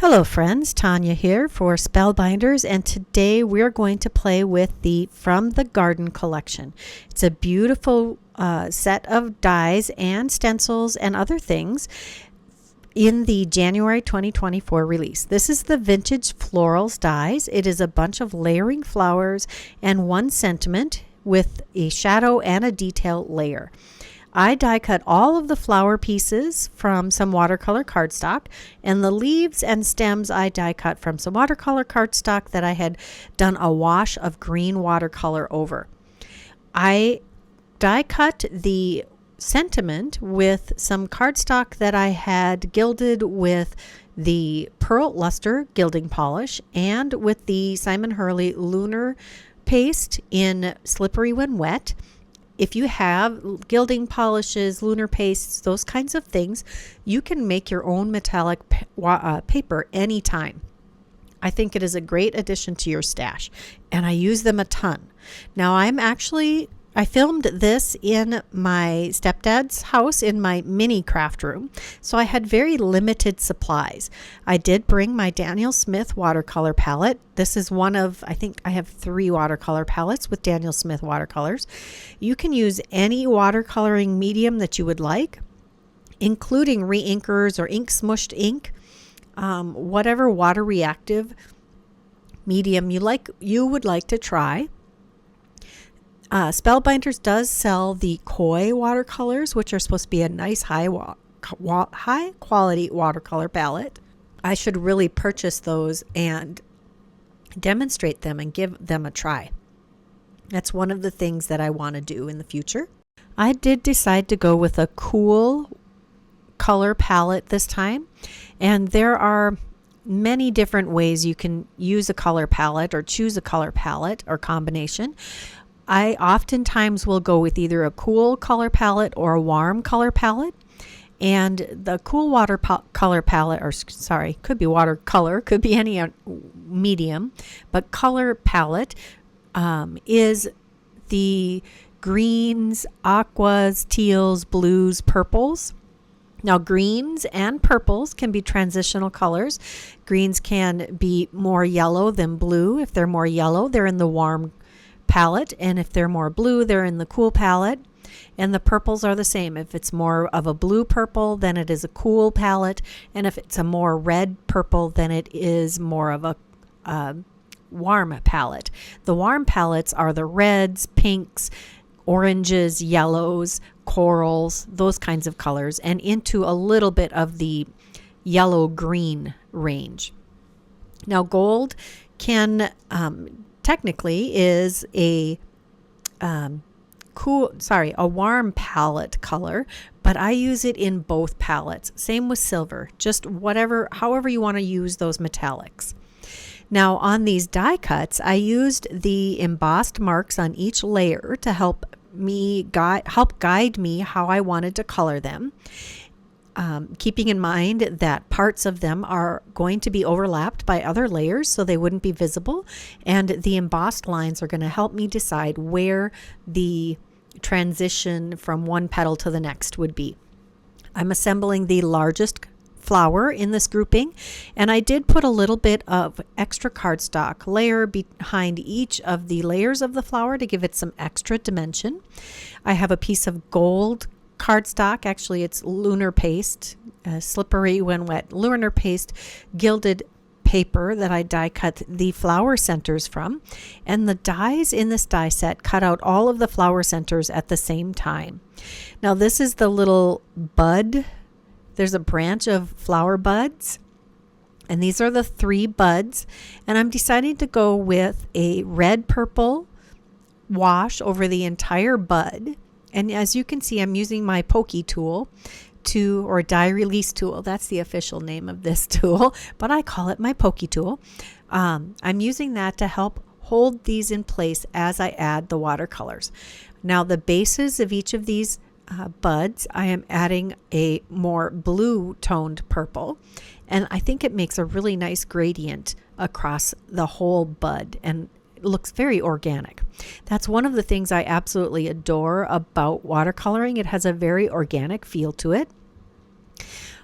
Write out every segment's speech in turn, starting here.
Hello friends, Tanya here for Spellbinders, and today we're going to play with the From the Garden collection. It's a beautiful set of dies and stencils and other things in the January 2024 release. This is the Vintage Florals dies. It is a bunch of layering flowers and one sentiment with a shadow and a detail layer. I die cut all of the flower pieces from some watercolor cardstock, and the leaves and stems I die cut from some watercolor cardstock that I had done a wash of green watercolor over. I die cut the sentiment with some cardstock that I had gilded with the Pearl Lustre gilding polish and with the Simon Hurley Lunar paste in Slippery When Wet. If you have gilding polishes, lunar pastes, those kinds of things, you can make your own metallic paper anytime. I think it is a great addition to your stash, and I use them a ton. Now I filmed this in my stepdad's house in my mini craft room, so I had very limited supplies. I did bring my Daniel Smith watercolor palette. This is one of, I think I have 3 watercolor palettes with Daniel Smith watercolors. You can use any watercoloring medium that you would like, including re-inkers or ink smushed ink, whatever water reactive medium you would like to try. Spellbinders does sell the Colle watercolors, which are supposed to be a nice high quality watercolor palette. I should really purchase those and demonstrate them and give them a try. That's one of the things that I want to do in the future. I did decide to go with a cool color palette this time, and there are many different ways you can use a color palette or choose a color palette or combination. I oftentimes will go with either a cool color palette or a warm color palette. And the cool color palette, could be watercolor, could be any medium, but color palette is the greens, aquas, teals, blues, purples. Now, greens and purples can be transitional colors. Greens can be more yellow than blue. If they're more yellow, they're in the warm palette, and if they're more blue, they're in the cool palette. And the purples are the same. If it's more of a blue purple, then it is a cool palette, and if it's a more red purple, then it is more of a warm palette. The warm palettes are the reds, pinks, oranges, yellows, corals, those kinds of colors, and into a little bit of the yellow green range. Now, gold can technically is a warm palette color, but I use it in both palettes. Same with silver, just however you want to use those metallics. Now, on these die cuts, I used the embossed marks on each layer to help guide me how I wanted to color them. Keeping in mind that parts of them are going to be overlapped by other layers so they wouldn't be visible, and the embossed lines are going to help me decide where the transition from one petal to the next would be. I'm assembling the largest flower in this grouping, and I did put a little bit of extra cardstock layer behind each of the layers of the flower to give it some extra dimension. I have a piece of gold cardstock, actually it's lunar paste, Slippery When Wet lunar paste gilded paper that I die cut the flower centers from, and the dies in this die set cut out all of the flower centers at the same time. Now, this is the little bud. There's a branch of flower buds, and these are the 3 buds, and I'm deciding to go with a red purple wash over the entire bud. And as you can see, I'm using my pokey tool or die release tool. That's the official name of this tool, but I call it my pokey tool. I'm using that to help hold these in place as I add the watercolors. Now, the bases of each of these buds, I am adding a more blue toned purple, and I think it makes a really nice gradient across the whole bud, and it looks very organic. That's one of the things I absolutely adore about watercoloring. It has a very organic feel to it.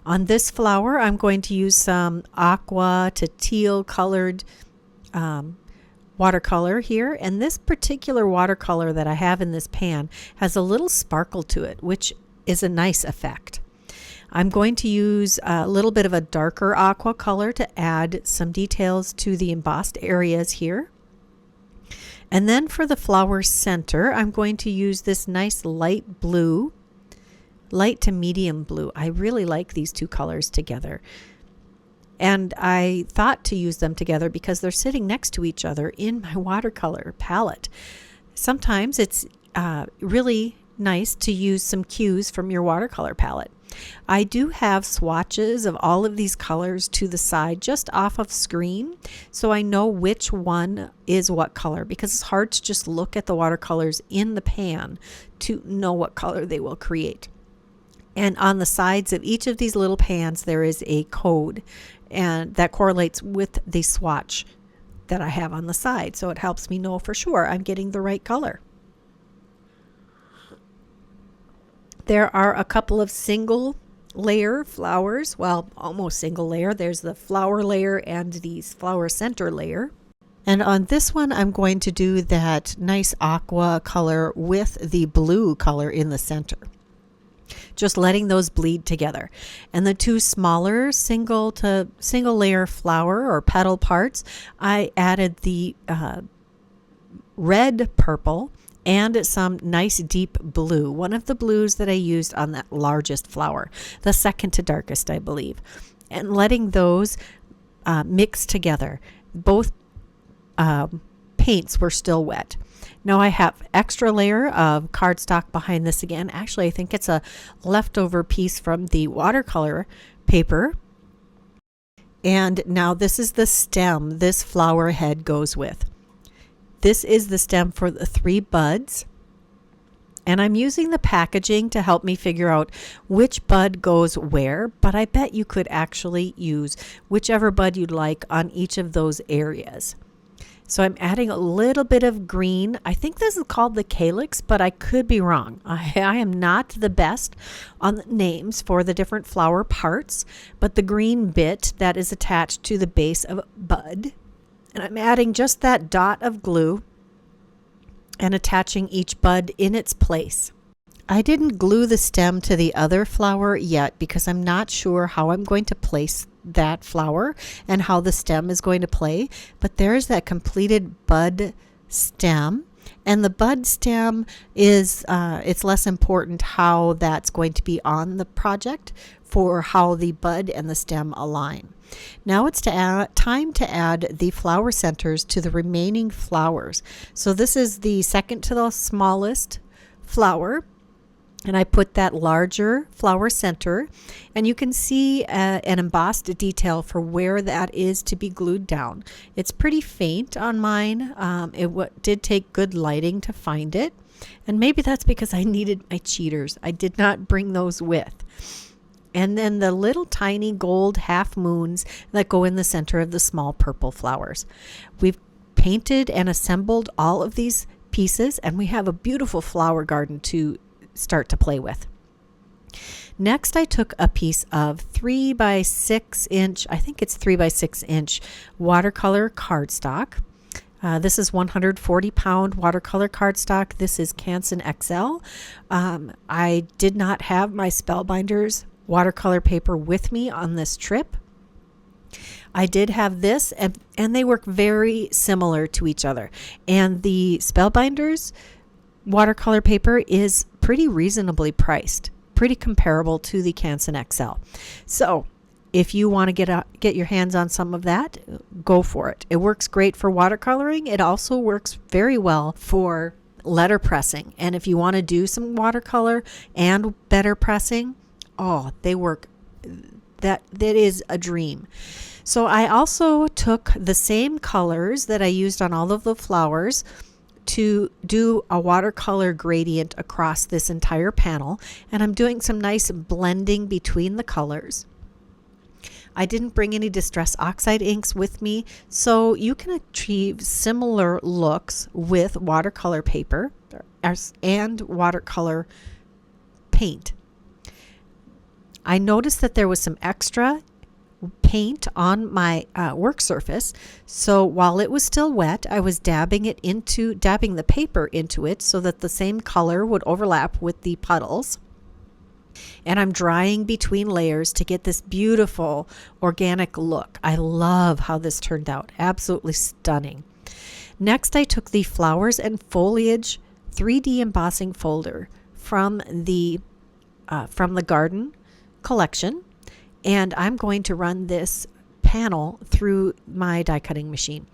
On this flower, I'm going to use some aqua to teal colored watercolor here. And this particular watercolor that I have in this pan has a little sparkle to it, which is a nice effect. I'm going to use a little bit of a darker aqua color to add some details to the embossed areas here. And then for the flower center, I'm going to use this nice light blue, light to medium blue. I really like these two colors together. And I thought to use them together because they're sitting next to each other in my watercolor palette. Sometimes it's really nice to use some cues from your watercolor palette. I do have swatches of all of these colors to the side just off of screen, so I know which one is what color, because it's hard to just look at the watercolors in the pan to know what color they will create. And on the sides of each of these little pans there is a code, and that correlates with the swatch that I have on the side, so it helps me know for sure I'm getting the right color. There are a couple of single layer flowers, well, almost single layer. There's the flower layer and the flower center layer. And on this one, I'm going to do that nice aqua color with the blue color in the center. Just letting those bleed together. And the two smaller single layer flower or petal parts, I added the red purple and some nice deep blue, one of the blues that I used on that largest flower, the second to darkest, I believe, and letting those mix together. Both paints were still wet. Now I have extra layer of cardstock behind this again. Actually, I think it's a leftover piece from the watercolor paper. And now this is the stem this flower head goes with. This is the stem for the 3 buds, and I'm using the packaging to help me figure out which bud goes where, but I bet you could actually use whichever bud you'd like on each of those areas. So I'm adding a little bit of green. I think this is called the calyx, but I could be wrong. I am not the best on the names for the different flower parts, but the green bit that is attached to the base of a bud. And I'm adding just that dot of glue and attaching each bud in its place. I didn't glue the stem to the other flower yet because I'm not sure how I'm going to place that flower and how the stem is going to play. But there's that completed bud stem. And the bud stem is, it's less important how that's going to be on the project for how the bud and the stem align. Now it's time to add the flower centers to the remaining flowers. So this is the second to the smallest flower, and I put that larger flower center, and you can see an embossed detail for where that is to be glued down. It's pretty faint on mine. It did take good lighting to find it, and maybe that's because I needed my cheaters. I did not bring those with. And then the little tiny gold half moons that go in the center of the small purple flowers. We've painted and assembled all of these pieces, and we have a beautiful flower garden to start to play with. Next, I took a piece of 3 by 6 inch, I think it's 3 by 6 inch watercolor cardstock. This is 140 pound watercolor cardstock. This is Canson XL. I did not have my Spellbinders watercolor paper with me on this trip. I did have this, and they work very similar to each other. And the Spellbinders watercolor paper is pretty reasonably priced, pretty comparable to the Canson XL. So if you want to get your hands on some of that, go for it. It works great for watercoloring. It also works very well for letterpressing. And if you want to do some watercolor and BetterPressing, oh, they work. That is a dream. So I also took the same colors that I used on all of the flowers to do a watercolor gradient across this entire panel, and I'm doing some nice blending between the colors. I didn't bring any Distress Oxide inks with me, so you can achieve similar looks with watercolor paper and watercolor paint. I noticed that there was some extra paint on my work surface. So while it was still wet, I was dabbing the paper into it so that the same color would overlap with the puddles. And I'm drying between layers to get this beautiful organic look. I love how this turned out. Absolutely stunning. Next, I took the Flowers and Foliage 3D embossing folder from the Garden collection, and I'm going to run this panel through my die cutting machine.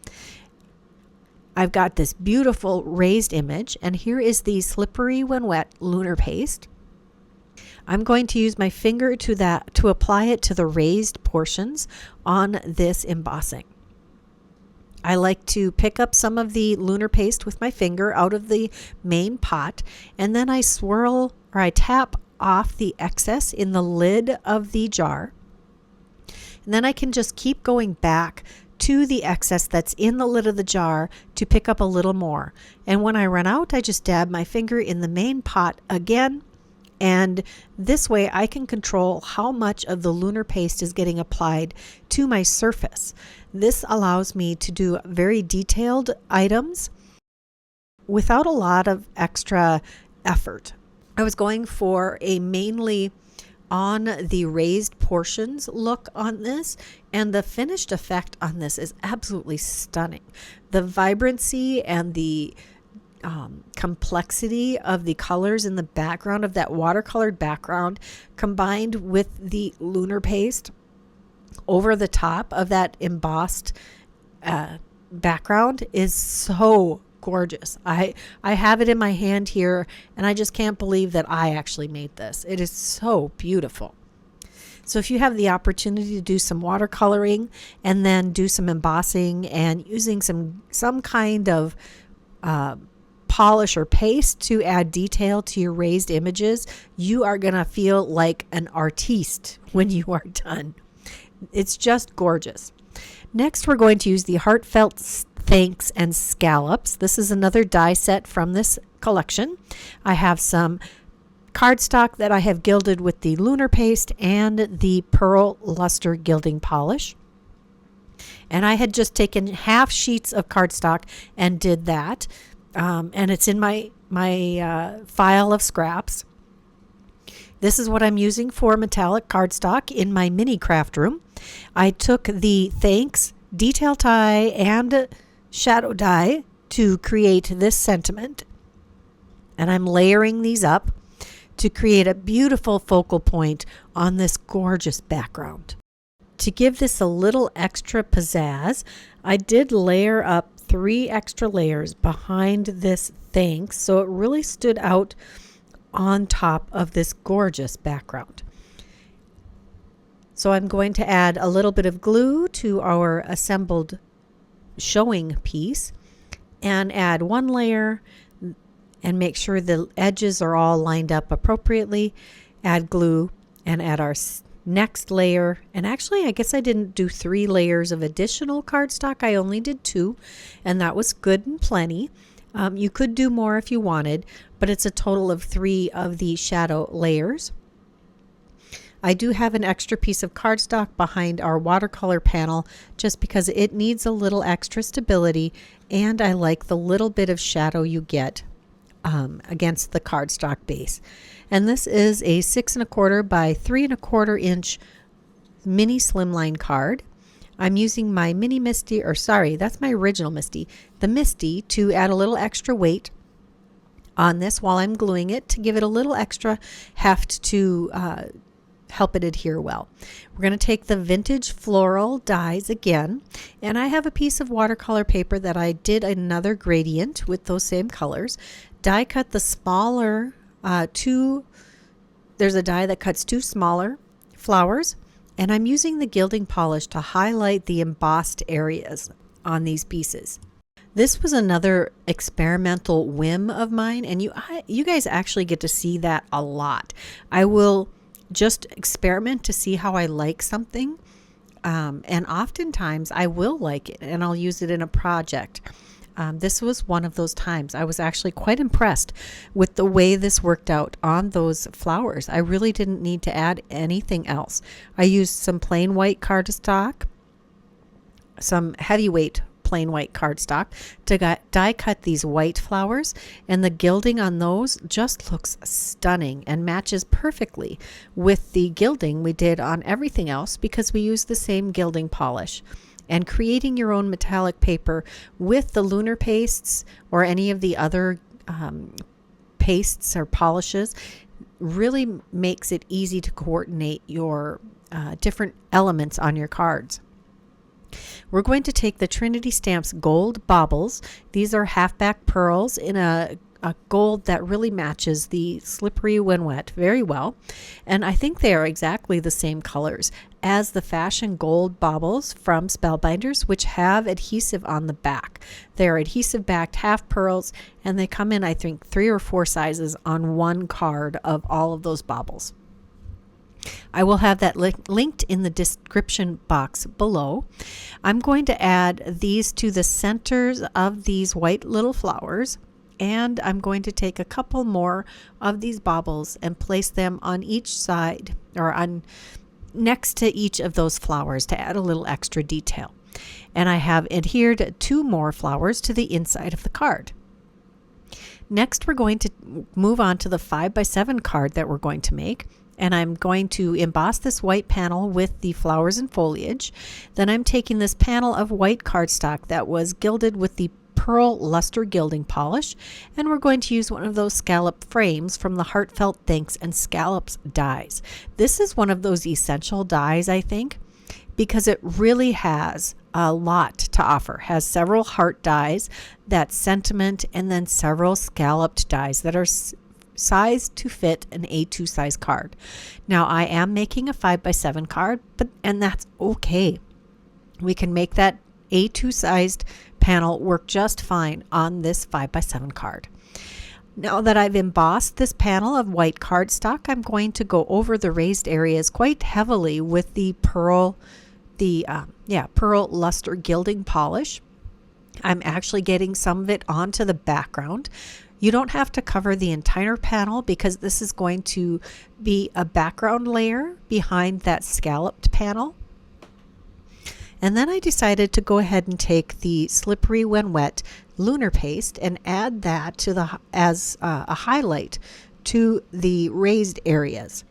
I've got this beautiful raised image, and here is the slippery when wet lunar paste. I'm going to use my finger to apply it to the raised portions on this embossing. I like to pick up some of the lunar paste with my finger out of the main pot, and then I tap off the excess in the lid of the jar. And then I can just keep going back to the excess that's in the lid of the jar to pick up a little more. And when I run out, I just dab my finger in the main pot again. And this way I can control how much of the lunar paste is getting applied to my surface. This allows me to do very detailed items without a lot of extra effort. I was going for a mainly on the raised portions look on this, and the finished effect on this is absolutely stunning. The vibrancy and the complexity of the colors in the background of that watercolored background combined with the lunar paste over the top of that embossed background is so gorgeous. I have it in my hand here, and I just can't believe that I actually made this. It is so beautiful. So if you have the opportunity to do some watercoloring and then do some embossing and using some kind of polish or paste to add detail to your raised images, you are going to feel like an artiste when you are done. It's just gorgeous. Next, we're going to use the Heartfelt Thanks and Scallops. This is another die set from this collection. I have some cardstock that I have gilded with the lunar paste and the pearl lustre gilding polish. And I had just taken half sheets of cardstock and did that. And it's in my file of scraps. This is what I'm using for metallic cardstock in my mini craft room. I took the Thanks detail die and shadow die to create this sentiment, and I'm layering these up to create a beautiful focal point on this gorgeous background. To give this a little extra pizzazz, I did layer up 3 extra layers behind this Thanks, so it really stood out on top of this gorgeous background. So I'm going to add a little bit of glue to our assembled showing piece and add 1 layer and make sure the edges are all lined up appropriately. Add glue and add our next layer. And actually, I guess I didn't do 3 layers of additional cardstock. I only did 2, and that was good and plenty. You could do more if you wanted, but it's a total of 3 of the shadow layers. I do have an extra piece of cardstock behind our watercolor panel just because it needs a little extra stability, and I like the little bit of shadow you get against the cardstock base. And this is a 6 1/4 by 3 1/4 inch mini slimline card. I'm using my mini Misty, or sorry, that's my original Misty, the Misty, to add a little extra weight on this while I'm gluing it to give it a little extra heft to help it adhere well. We're going to take the vintage floral dies again, and I have a piece of watercolor paper that I did another gradient with those same colors. Die cut the smaller there's a die that cuts 2 smaller flowers, and I'm using the gilding polish to highlight the embossed areas on these pieces. This was another experimental whim of mine, and you guys actually get to see that a lot. I will just experiment to see how I like something, and oftentimes I will like it and I'll use it in a project. This was one of those times. I was actually quite impressed with the way this worked out on those flowers. I really didn't need to add anything else. I used some plain white cardstock, some heavyweight plain white cardstock to die cut these white flowers, and the gilding on those just looks stunning and matches perfectly with the gilding we did on everything else because we used the same gilding polish. And creating your own metallic paper with the Lunar pastes or any of the other pastes or polishes really makes it easy to coordinate your different elements on your cards. We're going to take the Trinity Stamps Gold Baubles. These are halfback pearls in a gold that really matches the slippery when wet very well. And I think they are exactly the same colors as the Fashion Gold Baubles from Spellbinders, which have adhesive on the back. They're adhesive backed half pearls, and they come in, I think, 3 or 4 sizes on one card of all of those baubles. I will have that linked in the description box below. I'm going to add these to the centers of these white little flowers, and I'm going to take a couple more of these baubles and place them on each side or on next to each of those flowers to add a little extra detail. And I have adhered 2 more flowers to the inside of the card. Next, we're going to move on to the 5x7 card that we're going to make. And I'm going to emboss this white panel with the flowers and foliage. Then I'm taking this panel of white cardstock that was gilded with the pearl lustre gilding polish, and we're going to use one of those scallop frames from the Heartfelt Thanks and Scallops dies. This is one of those essential dies, I think, because it really has a lot to offer. Has several heart dies, that sentiment, and then several scalloped dies that are sized to fit an A2 size card. Now I am making a 5x7 card, and that's okay. We can make that A2 sized panel work just fine on this 5x7 card. Now that I've embossed this panel of white cardstock, I'm going to go over the raised areas quite heavily with the pearl lustre gilding polish. I'm actually getting some of it onto the background. You don't have to cover the entire panel because this is going to be a background layer behind that scalloped panel. And then I decided to go ahead and take the Slippery When Wet Lunar paste and add that to as a highlight to the raised areas.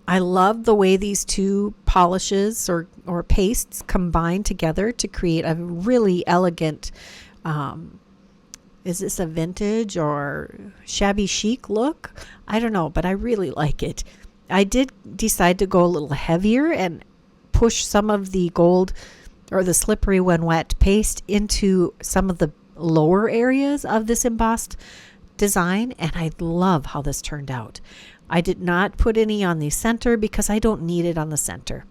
I love the way these 2 polishes or pastes combine together to create a really elegant is this a vintage or shabby chic look? I don't know, but I really like it. I did decide to go a little heavier and push some of the gold or the Slippery When Wet paste into some of the lower areas of this embossed design, and I love how this turned out. I did not put any on the center because I don't need it on the center.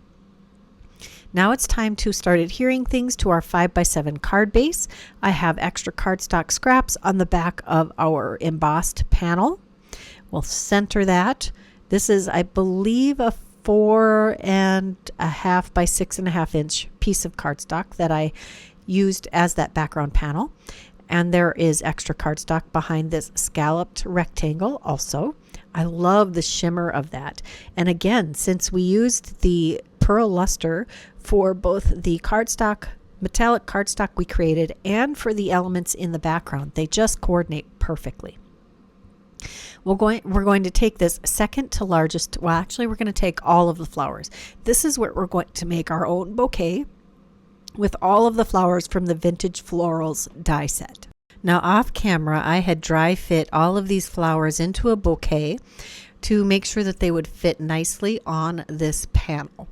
Now it's time to start adhering things to our 5x7 card base. I have extra cardstock scraps on the back of our embossed panel. We'll center that. This is, I believe, a 4.5 by 6.5 inch piece of cardstock that I used as that background panel. And there is extra cardstock behind this scalloped rectangle also. I love the shimmer of that. And again, since we used the pearl luster for both the cardstock, metallic cardstock we created, and for the elements in the background, they just coordinate perfectly. We're going to take this second to largest, well actually we're going to take all of the flowers. This is where we're going to make our own bouquet with all of the flowers from the Vintage Florals die set. Now off camera, I had dry fit all of these flowers into a bouquet to make sure that they would fit nicely on this panel.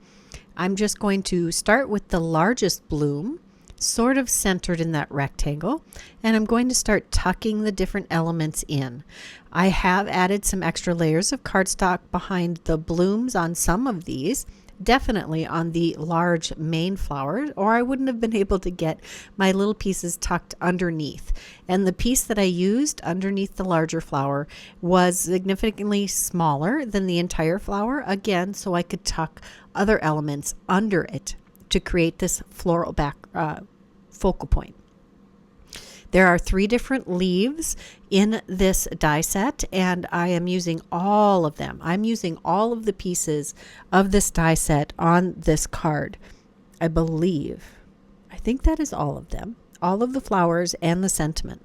I'm just going to start with the largest bloom, sort of centered in that rectangle, and I'm going to start tucking the different elements in. I have added some extra layers of cardstock behind the blooms on some of these, definitely on the large main flower, or I wouldn't have been able to get my little pieces tucked underneath. And the piece that I used underneath the larger flower was significantly smaller than the entire flower, again, so I could tuck other elements under it to create this floral back focal point. There are 3 different leaves in this die set, and I am using all of them. I'm using all of the pieces of this die set on this card. I think that is all of them, all of the flowers and the sentiment.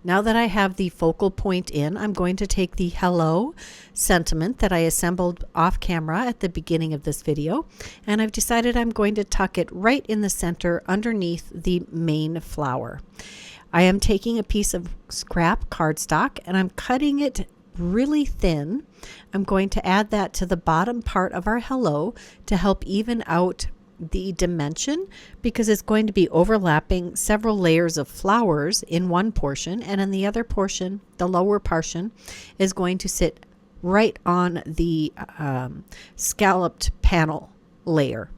Now that I have the focal point in, I'm going to take the hello sentiment that I assembled off camera at the beginning of this video, and I've decided I'm going to tuck it right in the center underneath the main flower. I am taking a piece of scrap cardstock and I'm cutting it really thin. I'm going to add that to the bottom part of our hello to help even out the dimension, because it's going to be overlapping several layers of flowers in one portion, and in the other portion, the lower portion, is going to sit right on the scalloped panel layer.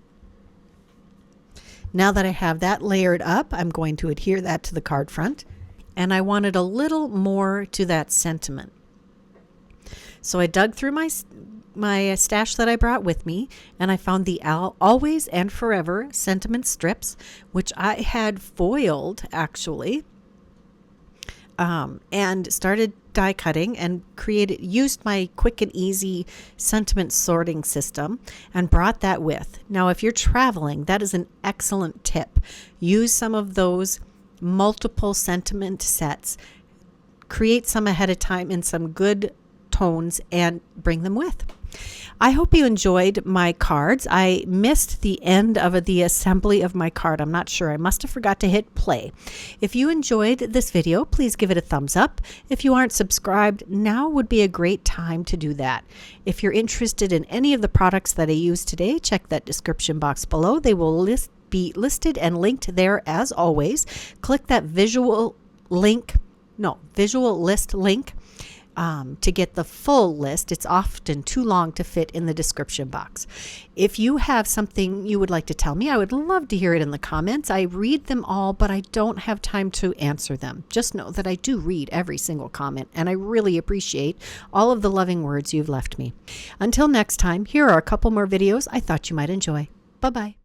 Now that I have that layered up, I'm going to adhere that to the card front, and I wanted a little more to that sentiment. So I dug through my stash that I brought with me, and I found the Always and Forever sentiment strips, which I had foiled actually, and started die cutting and used my quick and easy sentiment sorting system and brought that with. Now, if you're traveling, that is an excellent tip. Use some of those multiple sentiment sets, create some ahead of time in some good tones, and bring them with. I hope you enjoyed my cards. I missed the end of the assembly of my card. I'm not sure. I must have forgot to hit play. If you enjoyed this video, please give it a thumbs up. If you aren't subscribed, now would be a great time to do that. If you're interested in any of the products that I used today, check that description box below. They will be listed and linked there as always. Click that visual list link to get the full list. It's often too long to fit in the description box. If you have something you would like to tell me, I would love to hear it in the comments. I read them all, but I don't have time to answer them. Just know that I do read every single comment, and I really appreciate all of the loving words you've left me. Until next time, here are a couple more videos I thought you might enjoy. Bye-bye.